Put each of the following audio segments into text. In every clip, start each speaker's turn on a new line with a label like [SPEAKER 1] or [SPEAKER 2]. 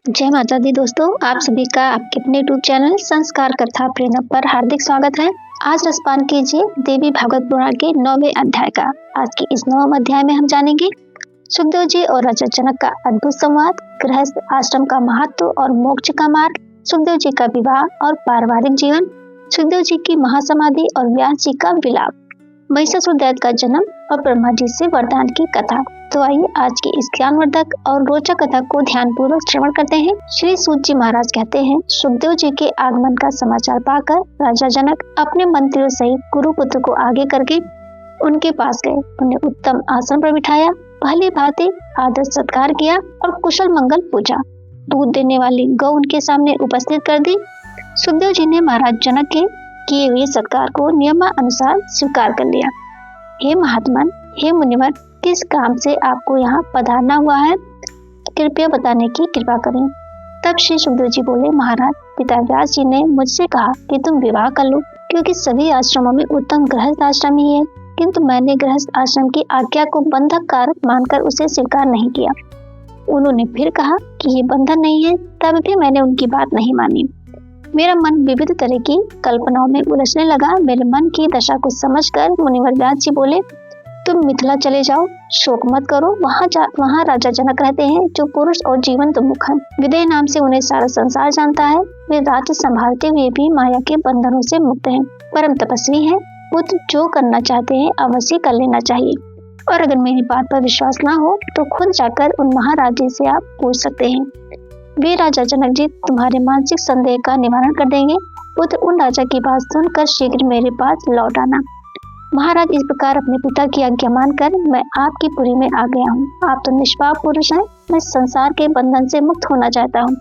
[SPEAKER 1] जय माता दी दोस्तों, आप सभी का आपके अपने यूट्यूब चैनल संस्कार कथा प्रेरणा पर हार्दिक स्वागत है। आज रसपान कीजिए देवी भागवत पुराण के 9वें अध्याय का। आज के इस 9वें अध्याय में हम जानेंगे सुखदेव जी और राजा जनक का अद्भुत संवाद, गृहस्थ आश्रम का महत्व और मोक्ष का मार्ग, सुखदेव जी का विवाह और पारिवारिक जीवन, सुखदेव जी की महासमाधि और व्यास जी का विलाप, महिषासुर दैत्य का जन्म और ब्रह्मा जी से वरदान की कथा। तो आइए आज की इस ज्ञानवर्धक और रोचक कथा को ध्यानपूर्वक श्रवण करते हैं। श्री सूत जी महाराज कहते हैं, सुखदेव जी के आगमन का समाचार पाकर राजा जनक अपने मंत्रियों सहित गुरुपुत्र को आगे करके उनके पास गए। उन्हें उत्तम आसन पर बिठाया, भली भांति आदर सत्कार किया और कुशल मंगल पूछा। दूध देने वाली गौ उनके सामने उपस्थित कर दी। सुखदेव जी ने महाराज जनक के किए हुए सत्कार को नियमानुसार स्वीकार कर लिया। हे महात्मन, हे मुनिवर, किस काम से आपको यहाँ पधारना हुआ है, कृपया बताने की कृपा करें। तब श्री सुखदेव जी बोले, महाराज, पिता व्यास जी ने मुझसे कहा कि तुम विवाह कर लो, क्योंकि सभी आश्रमों में उत्तम गृहस्थ आश्रम ही है, किंतु मैंने गृहस्थ आश्रम की आज्ञा को बंधक कारक मानकर उसे स्वीकार नहीं किया। उन्होंने फिर कहा कि ये बंधन नहीं है, तब भी मैंने उनकी बात नहीं मानी। मेरा मन विविध तरह की कल्पनाओं में उलझने लगा। मेरे मन की दशा को समझकर मुनिवर व्यास जी बोले, तुम मिथिला चले जाओ, शोक मत करो। वहाँ राजा जनक रहते हैं, जो पुरुष और जीवंत मुख है। विदेह नाम से उन्हें सारा संसार जानता है। वे राज्य संभालते हुए भी माया के बंधनों से मुक्त हैं, परम तपस्वी हैं। पुत्र जो करना चाहते हैं अवश्य कर लेना चाहिए, और अगर मेरी बात पर विश्वास ना हो तो खुद जाकर उन महाराजे से आप पूछ सकते हैं। वे राजा जनक जी तुम्हारे मानसिक संदेह का निवारण कर देंगे। पुत्र, उन राजा की बात सुनकर शीघ्र मेरे पास लौट आना। महाराज, इस प्रकार अपने पिता की आज्ञा मानकर मैं आपकी पुरी में आ गया हूँ। आप तो निष्पाप पुरुष हैं, मैं संसार के बंधन से मुक्त होना चाहता हूँ।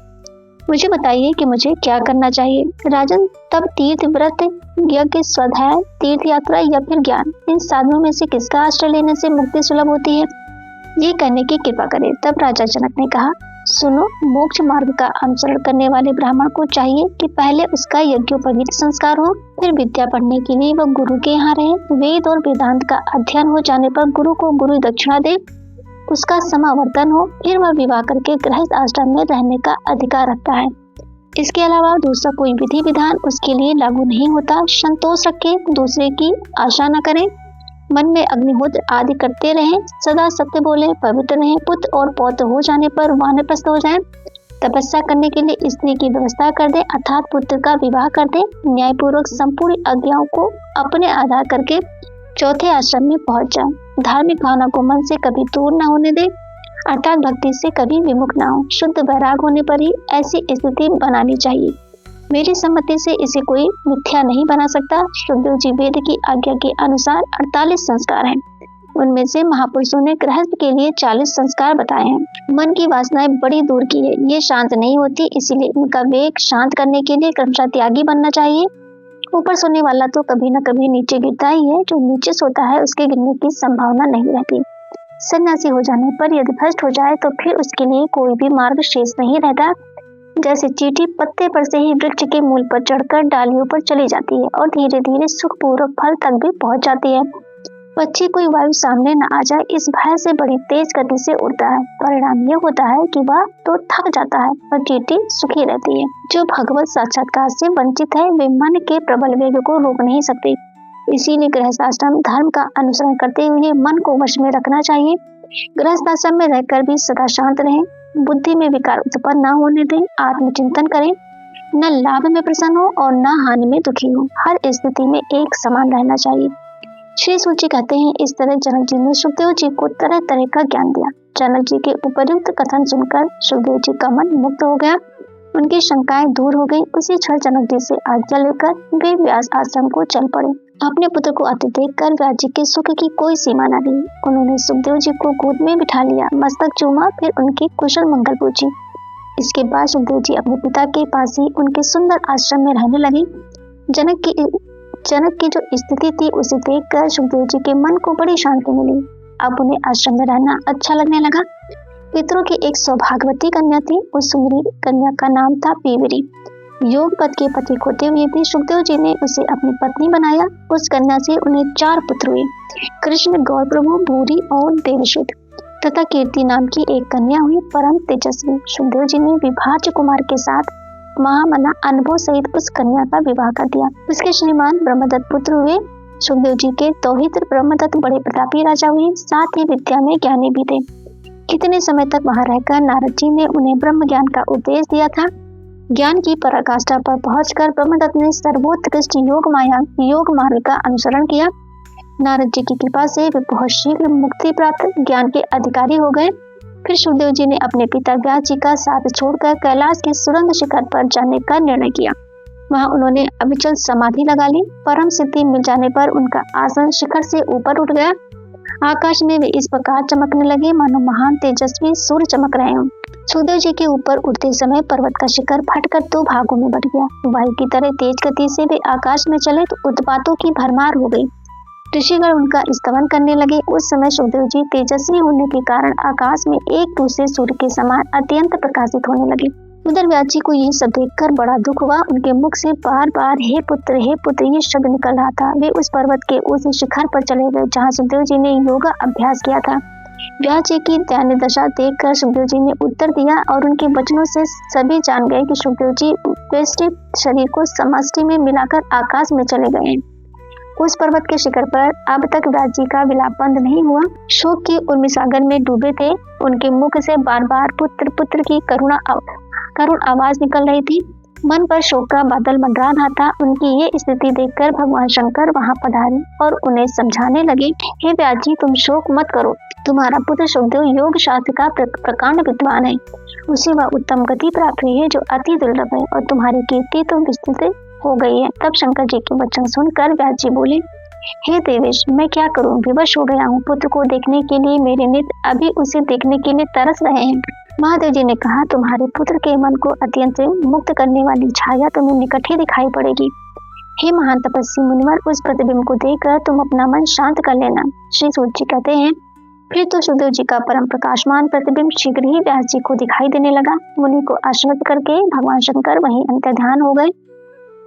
[SPEAKER 1] मुझे बताइए कि मुझे क्या करना चाहिए। राजन, तब तीर्थ, व्रत, यज्ञ, स्वाध्याय, तीर्थ यात्रा या फिर ज्ञान, इन साधनों में से किसका आश्रय लेने से मुक्ति सुलभ होती है, ये कहने की कृपा करें। तब राजा जनक ने कहा, सुनो, मोक्ष मार्ग का अनुसरण करने वाले ब्राह्मण को चाहिए कि पहले उसका यज्ञोपवीत संस्कार हो, फिर विद्या पढ़ने के लिए वह गुरु के यहाँ रहे। वेद और वेदांत का अध्ययन हो जाने पर गुरु को गुरु दक्षिणा दे, उसका समावर्तन हो, फिर वह विवाह करके गृहस्थ आश्रम में रहने का अधिकार रखता है। इसके अलावा दूसरा कोई विधि विधान उसके लिए लागू नहीं होता। संतोष रखे, दूसरे की आशा न करें, मन में अग्निहोत्र आदि करते रहें, सदा सत्य बोले, पवित्र रहें, पुत्र और पौत्र हो जाने पर वानप्रस्थ हो जाएं, तपस्या करने के लिए स्त्री की व्यवस्था कर दें, अर्थात पुत्र का विवाह कर दें, न्यायपूर्वक संपूर्ण आज्ञाओं को अपने आधार करके चौथे आश्रम में पहुंच जाएं, धार्मिक भावना को मन से कभी दूर न होने दें, अर्थात भक्ति से कभी विमुख न हो। शुद्ध वैराग होने पर ही ऐसी स्थिति बनानी चाहिए। मेरी सम्मति से इसे कोई मिथ्या नहीं बना सकता। सुखदेव जी वेद की आज्ञा के अनुसार 48 संस्कार हैं। उनमें से महापुरुषों ने गृहस्थ के लिए 40 संस्कार बताए हैं। मन की वासनाएं बड़ी दूर की है, ये शांत नहीं होती, इसीलिए इनका वेग शांत करने के लिए क्रमशः त्यागी बनना चाहिए। ऊपर सोने वाला तो कभी न कभी नीचे गिरता ही है, जो नीचे सोता है उसके गिरने की संभावना नहीं रहती। सन्यासी हो जाने पर यदि भ्रष्ट हो जाए तो फिर उसके लिए कोई भी मार्ग शेष नहीं रहता। जैसे चींटी पत्ते पर से ही वृक्ष के मूल पर चढ़कर डालियों पर चली जाती है और धीरे धीरे सुखपूर्वक फल तक भी पहुंच जाती है। पक्षी कोई वायु सामने न आ जाए इस भय से बड़ी तेज गति से उड़ता है। परिणाम यह होता है कि वह तो थक जाता है और चींटी सुखी रहती है। जो भगवत साक्षात्कार से वंचित है वे मन के प्रबल वेग को रोक नहीं सकते। इसीलिए गृहस्थ आश्रम धर्म का अनुसरण करते हुए मन को वश में रखना चाहिए। गृहस्थ आश्रम में रहकर भी सदा शांत रहें, बुद्धि में विकार उत्पन्न न होने दें, आत्मचिंतन करें, न लाभ में प्रसन्न हो और न हानि में दुखी हो, हर स्थिति में एक समान रहना चाहिए। श्री सूची कहते हैं, इस तरह जनक जी ने सुखदेव जी को तरह तरह का ज्ञान दिया। जनक जी के उपयुक्त कथन सुनकर सुखदेव जी का मन मुक्त हो गया, उनकी शंकाएं दूर हो गई। उसी क्षण जनक जी से आज्ञा लेकर वे व्यास आश्रम को चल पड़े। अपने पुत्र को आते देखकर व्यास जी के सुख की कोई सीमा न रही। उन्होंने सुखदेव जी को गोद में बिठा लिया, मस्तक चूमा, फिर उनकी कुशल मंगल पूछी। इसके बाद सुखदेव जी अपने पिता के पास ही उनके सुंदर आश्रम में रहने लगे। जनक की जो स्थिति थी उसे देखकर सुखदेव जी के मन को बड़ी शांति मिली। अब उन्हें आश्रम में रहना अच्छा लगने लगा। पितरों की एक सौभाग्यवती कन्या थी। उस सुंदरी कन्या का नाम था पीवरी। योग पद के पति होते हुए भी सुखदेव जी ने उसे अपनी पत्नी बनाया। उस कन्या से उन्हें 4 पुत्र हुए, कृष्ण, गौर प्रभु, भूरी और देवशुद्ध। तथा कीर्ति नाम की एक कन्या हुई परम तेजस्वी। सुखदेव जी ने विभाज्य कुमार के साथ महामना अनुभव सहित उस कन्या का विवाह कर दिया। उसके श्रीमान ब्रह्मदत्त पुत्र हुए। सुखदेव जी के दौहित्र ब्रह्मदत्त बड़े प्रतापी राजा हुए, साथ ही विद्या में ज्ञानी भी थे। कितने समय तक वहां रहकर नारद जी ने उन्हें ब्रह्म ज्ञान का उपदेश दिया था। ज्ञान की पराकाष्ठा पर पहुंचकर ब्रह्मदत्त ने सर्वोत्कृष्ट योग मार्ग का अनुसरण किया। नारद जी की कृपा से वे बहुत शीघ्र मुक्ति प्राप्त ज्ञान के अधिकारी हो गए। फिर सुखदेव जी ने अपने पिता व्यास जी का साथ छोड़कर कैलाश के सुरंग शिखर पर जाने का निर्णय किया। वहां उन्होंने अविचल समाधि लगा ली। परम सिद्धि मिल जाने पर उनका आसन शिखर से ऊपर उठ गया। आकाश में वे इस प्रकार चमकने लगे मानो महान तेजस्वी सूर्य चमक रहे हों। सुखदेव जी के ऊपर उठते समय पर्वत का शिखर फटकर 2 भागों में बट गया। वायु की तरह तेज गति से वे आकाश में चले तो उत्पातों की भरमार हो गई। ऋषिगण उनका स्तवन करने लगे। उस समय सुखदेव जी तेजस्वी होने के कारण आकाश में एक दूसरे सूर्य के समान अत्यंत प्रकाशित होने लगे। उधर व्यास जी को ये सब देखकर बड़ा दुख हुआ। उनके मुख से बार बार हे पुत्र ये शब्द निकल रहा था। वे उस पर्वत के उस शिखर पर चले गए जहाँ सुखदेव जी ने योगा अभ्यास किया था। व्यास जी की दैन्य दशा देखकर सुखदेव जी ने उत्तर दिया और उनके वचनों से सभी जान गए कि सुखदेव जी व्यष्टि शरीर को समष्टि में मिलाकर आकाश में चले गए। उस पर्वत के शिखर पर अब तक व्यास जी का विलाप बंद नहीं हुआ। शोक के उर्मी सागर में डूबे थे। उनके मुख से बार बार पुत्र पुत्र की करुण आवाज निकल रही थी। मन पर शोक का बादल मंडरा रहा था। उनकी ये स्थिति देखकर भगवान शंकर वहां पधारे और उन्हें समझाने लगे, हे व्यास जी, तुम शोक मत करो। तुम्हारा पुत्र सुखदेव योग शास्त्र का प्रकांड विद्वान है। उसे वह उत्तम गति प्राप्त हुई है जो अति दुर्लभ है और तुम्हारी कीर्ति तो विस्तृत हो गई है। तब शंकर जी के वचन सुनकर व्यास जी बोले, हे देवेश, मैं क्या करूं, विवश हो गया हूँ। पुत्र को देखने के लिए मेरे नित्य अभी उसे देखने के लिए तरस रहे हैं। महादेव जी ने कहा, तुम्हारे पुत्र के मन को अत्यंत मुक्त करने वाली छाया तुम्हें निकट ही दिखाई पड़ेगी। हे महान तपस्वी मुनिवर, उस प्रतिबिंब को देखकर तुम अपना मन शांत कर लेना। श्री सूत जी कहते हैं, फिर तो सुखदेव जी का परम प्रकाशमान प्रतिबिंब शीघ्र ही व्यास जी को दिखाई देने लगा। मुनि को आश्रित करके भगवान शंकर वहीं अंतर्ध्यान हो गए।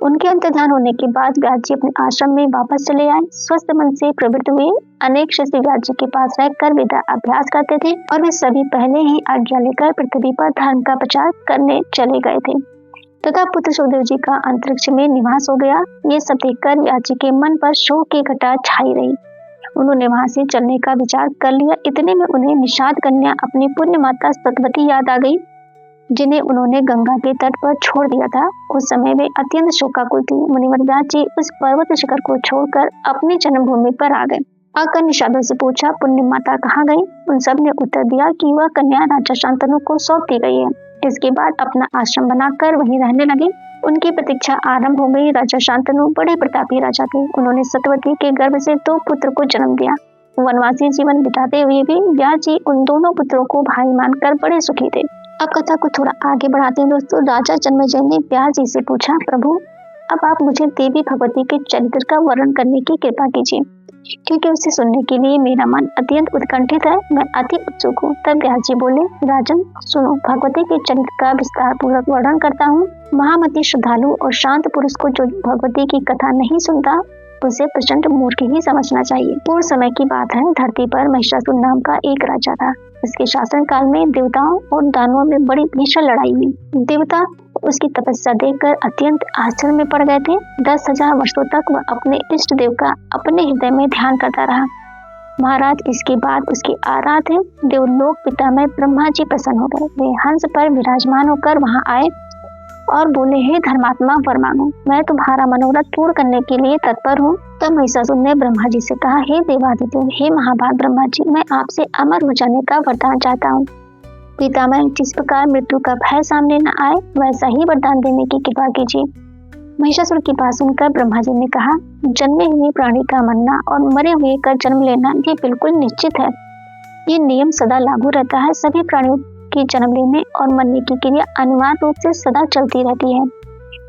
[SPEAKER 1] उनके अंतर्ध्यान होने के बाद व्यास जी अपने आश्रम में वापस चले आए। स्वस्थ मन से प्रवृत्त हुए अनेक शिष्य व्यास जी के पास रहकर विद्या अभ्यास करते थे और वे सभी पहले ही आज्ञा लेकर पृथ्वी पर धर्म का प्रचार करने चले गए थे तथा पुत्र सुखदेव जी का अंतरिक्ष में निवास हो गया। ये सब देखकर व्यास जी के मन पर शोक की घटा छाई रही। उन्होंने वहां से चलने का विचार कर लिया। इतने में उन्हें निषाद कन्या अपनी पुण्य माता सतवती याद आ गई, जिन्हें उन्होंने गंगा के तट पर छोड़ दिया था। उस समय वे अत्यंत शोकाकुल थी। मुनिवर व्यास जी उस पर्वत शिखर को छोड़कर अपनी जन्मभूमि पर आ गए। आकर निषादों से पूछा, पुण्य माता कहाँ गई? उन सब ने उत्तर दिया कि वह कन्या राजा शांतनु को सौंप दी गई है। इसके बाद अपना आश्रम बनाकर वहीं रहने लगे। उनकी प्रतीक्षा आरंभ हो गई। राजा शांतनु बड़े प्रतापी राजा थे। उन्होंने सतवती के गर्भ से 2 पुत्र को जन्म दिया। वनवासी जीवन बिताते हुए भी व्यास जी उन दोनों पुत्रों को भाई मानकर बड़े सुखी थे। अब कथा को थोड़ा आगे बढ़ाते हैं दोस्तों। राजा जन्मेजय ने व्यास जी से पूछा, प्रभु, अब आप मुझे देवी भगवती के चरित्र का वर्णन करने की कृपा कीजिए, क्योंकि उसे सुनने के लिए मेरा मन अत्यंत उत्कंठित है। मैं अति उत्सुक हूँ। तब व्यास जी बोले, राजन सुनो, भगवती के चरित्र का विस्तार पूर्वक वर्णन करता हूँ। महामती श्रद्धालु और शांत पुरुष को जो भगवती की कथा नहीं सुनता उसे प्रचंड मूर्ख ही समझना चाहिए। पूर्व समय की बात है। धरती पर महिषासुर नाम का एक राजा था। इसके शासन काल में देवताओं और दानवों में बड़ी भीषण लड़ाई हुई। देवता उसकी तपस्या देखकर अत्यंत आश्चर्य में पड़ गए थे। 10,000 वर्षों तक वह अपने इष्ट देव का अपने हृदय में ध्यान करता रहा। महाराज, इसके बाद उसके आराध्य देवलोक पितामह ब्रह्मा जी प्रसन्न हो गए। वे हंस पर विराजमान होकर वहां आए और बोले, हे धर्मात्मा, वर मांगो, मैं तुम्हारा मनोरथ पूर्ण करने के लिए तत्पर हूँ। तब महिषासुर ने ब्रह्मा जी से कहा, हे देवादिदेव, हे महाभाग ब्रह्मा जी, मैं आपसे अमर हो जाने का वरदान चाहता हूँ। पितामह, जिस प्रकार मृत्यु का भय सामने न आए वैसा ही वरदान देने की कृपा कीजिए। महिषासुर की बात सुनकर ब्रह्मा जी ने कहा, जन्मे हुए प्राणी का मरना और मरे हुए का जन्म लेना ये बिल्कुल निश्चित है। ये नियम सदा लागू रहता है। सभी प्राणियों की जन्म लेने और मरने की क्रिया अनिवार्य रूप से सदा चलती रहती है।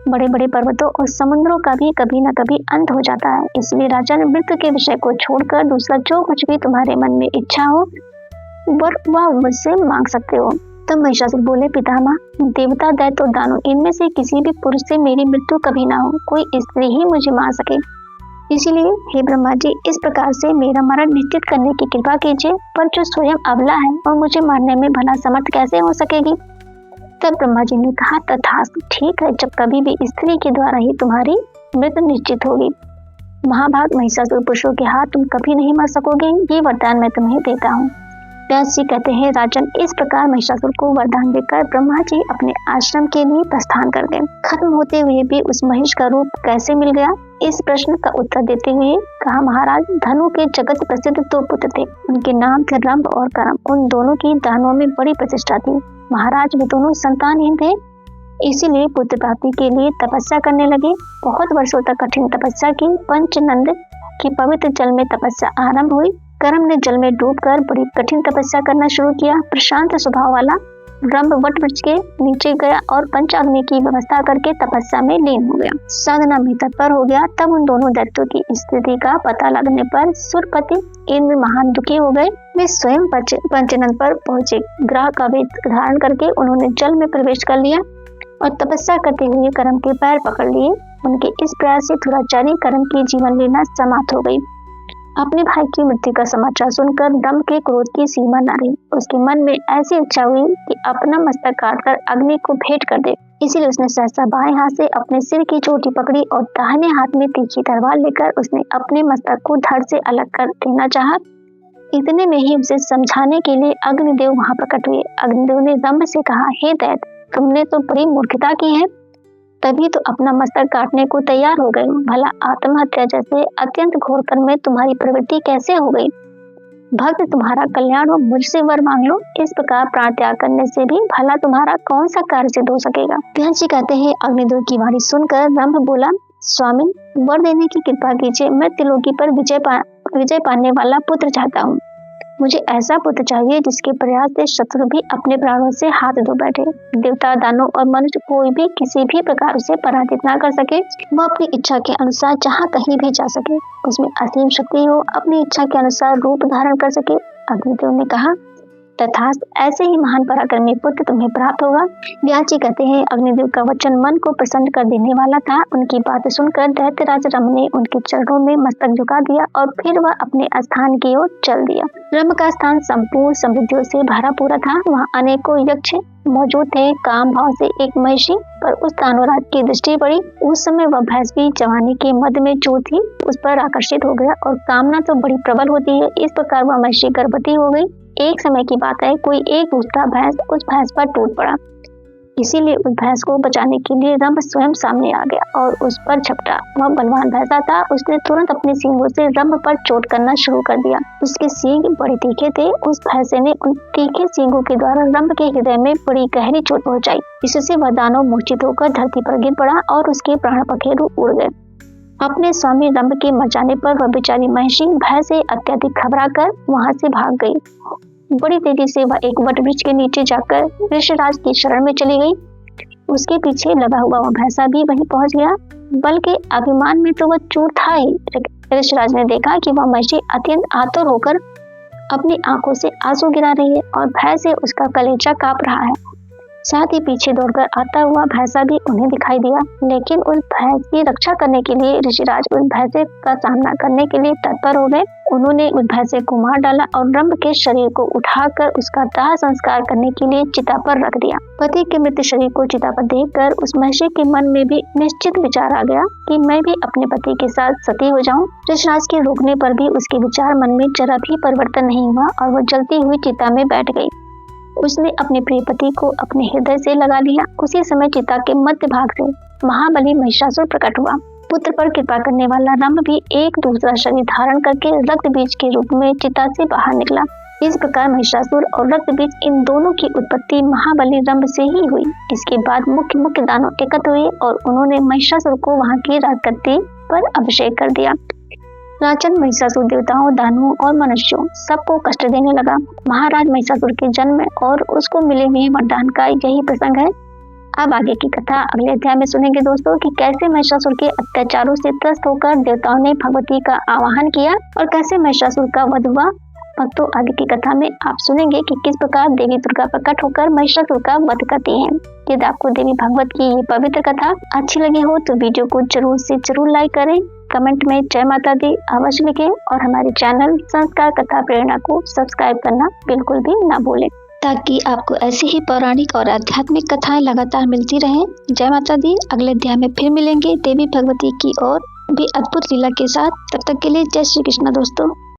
[SPEAKER 1] बड़े बड़े पर्वतों और समुद्रों का भी कभी न कभी अंत हो जाता है। इसलिए राजन, मृत्यु के विषय को छोड़कर दूसरा जो कुछ भी तुम्हारे मन में इच्छा हो वह मुझसे मांग सकते हो। तब महिषासुर बोले, पितामह, देवता, दैत्य और दानव, इनमें से किसी भी पुरुष से मेरी मृत्यु कभी ना हो। कोई स्त्री ही मुझे मार सके। इसीलिए हे ब्रह्मा जी, इस प्रकार से मेरा मरण निश्चित करने की कृपा कीजिए, पर जो स्वयं अबला है और मुझे मारने में भला समर्थ कैसे हो सकेगी। तब ब्रह्मा जी ने कहा, तथास्तु, ठीक है, जब कभी भी स्त्री के द्वारा ही तुम्हारी मृत्यु निश्चित होगी। महाभाग महिषासुर पुरुषों के हाथ तुम कभी नहीं मर सकोगे, ये वरदान मैं तुम्हें देता हूँ। व्यास जी कहते हैं, राजन, इस प्रकार महिषासुर को वरदान देकर ब्रह्मा जी अपने आश्रम के लिए प्रस्थान कर गए। खत्म होते हुए भी उस महिष का रूप कैसे मिल गया, इस प्रश्न का उत्तर देते हुए कहा, महाराज, धनु के जगत प्रसिद्ध दो पुत्र थे, उनके नाम थे रंभ और करम। उन दोनों की दानों में बड़ी प्रतिष्ठा थी। महाराज, वे दोनों संतानहीन थे, इसीलिए पुत्र प्राप्ति के लिए तपस्या करने लगे। बहुत वर्षों तक कठिन तपस्या की। पंचनंद की पवित्र जल में तपस्या आरंभ हुई। करम ने जल में डूबकर बड़ी कठिन तपस्या करना शुरू किया। प्रशांत स्वभाव वाला रंभ वट वृक्ष के नीचे गया और पंचाग्नि की व्यवस्था करके तपस्या में लीन हो गया, साधना में तत्पर हो गया। तब उन दोनों दैत्यों की स्थिति का पता लगने पर सुरपति इंद्र महान दुखी हो गए। वे स्वयं पंचनंद पर पहुंचे। ग्रह का वेद धारण करके उन्होंने जल में प्रवेश कर लिया और तपस्या करते हुए करम के पैर पकड़ लिए। उनके इस प्रयास से दुराचारी करम की जीवन लीला समाप्त हो गई। अपने भाई की मृत्यु का समाचार सुनकर रंभ के क्रोध की सीमा न रही। उसके मन में ऐसी इच्छा हुई कि अपना मस्तक काटकर अग्नि को भेंट कर दे। इसीलिए उसने सहसा बाएं हाथ से अपने सिर की चोटी पकड़ी और दाहिने हाथ में तीखी तलवार लेकर उसने अपने मस्तक को धड़ से अलग कर देना चाहा। इतने में ही उसे समझाने के लिए अग्निदेव वहां प्रकट हुए। अग्निदेव ने रंभ से कहा, हे दैत्य, तुमने तो बड़ी मूर्खता की है, तभी तो अपना मस्तक काटने को तैयार हो गए। भला आत्महत्या जैसे अत्यंत घोर कर्म में तुम्हारी प्रवृत्ति कैसे हो गई। भक्त तुम्हारा कल्याण हो, मुझसे वर मांग लो। इस प्रकार प्राण त्याग करने से भी भला तुम्हारा कौन सा कार्य सिद्ध हो सकेगा। व्यास जी कहते हैं, अग्निदेव की वाणी सुनकर रंभ बोला, स्वामी, वर देने की कृपा कीजिए। मैं त्रिलोकी पर विजय पाने वाला पुत्र चाहता हूँ। मुझे ऐसा पुत्र चाहिए जिसके प्रयास से शत्रु भी अपने प्राणों से हाथ धो बैठे। देवता, दानव और मनुष्य कोई भी किसी भी प्रकार उसे पराजित ना कर सके। वह अपनी इच्छा के अनुसार जहाँ कहीं भी जा सके, उसमें असीम शक्ति हो, अपनी इच्छा के अनुसार रूप धारण कर सके। अग्निदेव ने कहा, तथास्तु, ऐसे ही महान पराक्रमी पुत्र तुम्हें प्राप्त होगा। व्यास जी कहते हैं, अग्निदेव का वचन मन को प्रसन्न कर देने वाला था। उनकी बात सुनकर दैत्यराज रंभ ने उनके चरणों में मस्तक झुका दिया और फिर वह अपने स्थान की ओर चल दिया। रंभ का स्थान संपूर्ण समृद्धियों से भरा पूरा था। वहाँ अनेकों यक्ष मौजूद थे। काम भाव से एक महिषी पर उस दानवराज की दृष्टि पड़ी। उस समय वह भैंस भी जवानी के मध्य में जो थी उस पर आकर्षित हो गया और कामना तो बड़ी प्रबल होती है। इस प्रकार वह महिषी गर्भवती हो गई। एक समय की बात है, कोई एक दूसरा भैंस उस भैंस पर टूट पड़ा। इसीलिए उस भैंस को बचाने के लिए रंभ स्वयं सामने आ गया और उस पर झपटा। वह बलवान भैंसा था। उसने तुरंत अपने सींगों से रंभ पर चोट करना शुरू कर दिया। उसके सींग बड़े तीखे थे। उस भैंसे ने उन तीखे सींगों के द्वारा रंभ के हृदय में बड़ी गहरी चोट पहुंचाई। इससे वह दानव मूर्छित होकर धरती पर गिर पड़ा और उसके प्राण पखेरु उड़ गए। अपने स्वामी रंभ के मर जाने पर वह बेचारी महिषी भय से अत्यधिक घबरा कर वहां से भाग गई। बड़ी तेजी से वह एक वट वृक्ष के नीचे जाकर ऋषराज की शरण में चली गई। उसके पीछे लगा हुआ वह भैंसा भी वहीं पहुंच गया। बल्कि अभिमान में तो वह चूर था ही। ऋषराज ने देखा कि वह महिषी अत्यंत आतुर होकर अपनी आंखों से आंसू गिरा रही है और भय से उसका कलेजा कांप रहा है। साथ ही पीछे दौड़कर आता हुआ भैंसा भी उन्हें दिखाई दिया। लेकिन उस भैंस की रक्षा करने के लिए ऋषिराज उस भैंसे का सामना करने के लिए तत्पर हो गए। उन्होंने उस भैंसे को मार डाला और रंभ के शरीर को उठाकर उसका दाह संस्कार करने के लिए चिता पर रख दिया। पति के मृत शरीर को चिता पर देखकर उस महिषी के मन में भी निश्चित विचार आ गया कि मैं भी अपने पति के साथ सती हो जाऊं। ऋषिराज के रोकने पर भी उसके विचार मन में जरा भी परिवर्तन नहीं हुआ और वह जलती हुई चिता में बैठ गई। उसने अपने प्रिय पति को अपने हृदय से लगा लिया। उसी समय चिता के मध्य भाग से महाबली महिषासुर प्रकट हुआ। पुत्र पर कृपा करने वाला रंभ भी एक दूसरा शरीर धारण करके रक्त बीज के रूप में चिता से बाहर निकला। इस प्रकार महिषासुर और रक्त बीज इन दोनों की उत्पत्ति महाबली रंभ से ही हुई। इसके बाद मुख्य दानव एकत्र हुए और उन्होंने महिषासुर को वहां की राजगद्दी पर अभिषेक कर दिया। राजन महिषासुर देवताओं, दानवों और मनुष्यों सबको कष्ट देने लगा। महाराज महिषासुर के जन्म और उसको मिले हुए वरदान का यही प्रसंग है। अब आगे की कथा अगले अध्याय में सुनेंगे दोस्तों कि कैसे महिषासुर के अत्याचारों से त्रस्त होकर देवताओं ने भगवती का आवाहन किया और कैसे महिषासुर का वध हुआ। भक्तों, आगे की कथा में आप सुनेंगे कि किस प्रकार देवी दुर्गा प्रकट होकर महिषासुर का वध करती हैं। यदि आपको देवी भागवत की ये पवित्र कथा अच्छी लगी हो तो वीडियो को जरूर से जरूर लाइक करें, कमेंट में जय माता दी अवश्य लिखें और हमारे चैनल संस्कार कथा प्रेरणा को सब्सक्राइब करना बिल्कुल भी ना भूलें, ताकि आपको ऐसी ही पौराणिक और आध्यात्मिक कथाएं लगातार मिलती रहें। जय माता दी। अगले अध्याय में फिर मिलेंगे देवी भगवती की और भी अद्भुत लीला के साथ। तब तक के लिए जय श्री कृष्ण दोस्तों।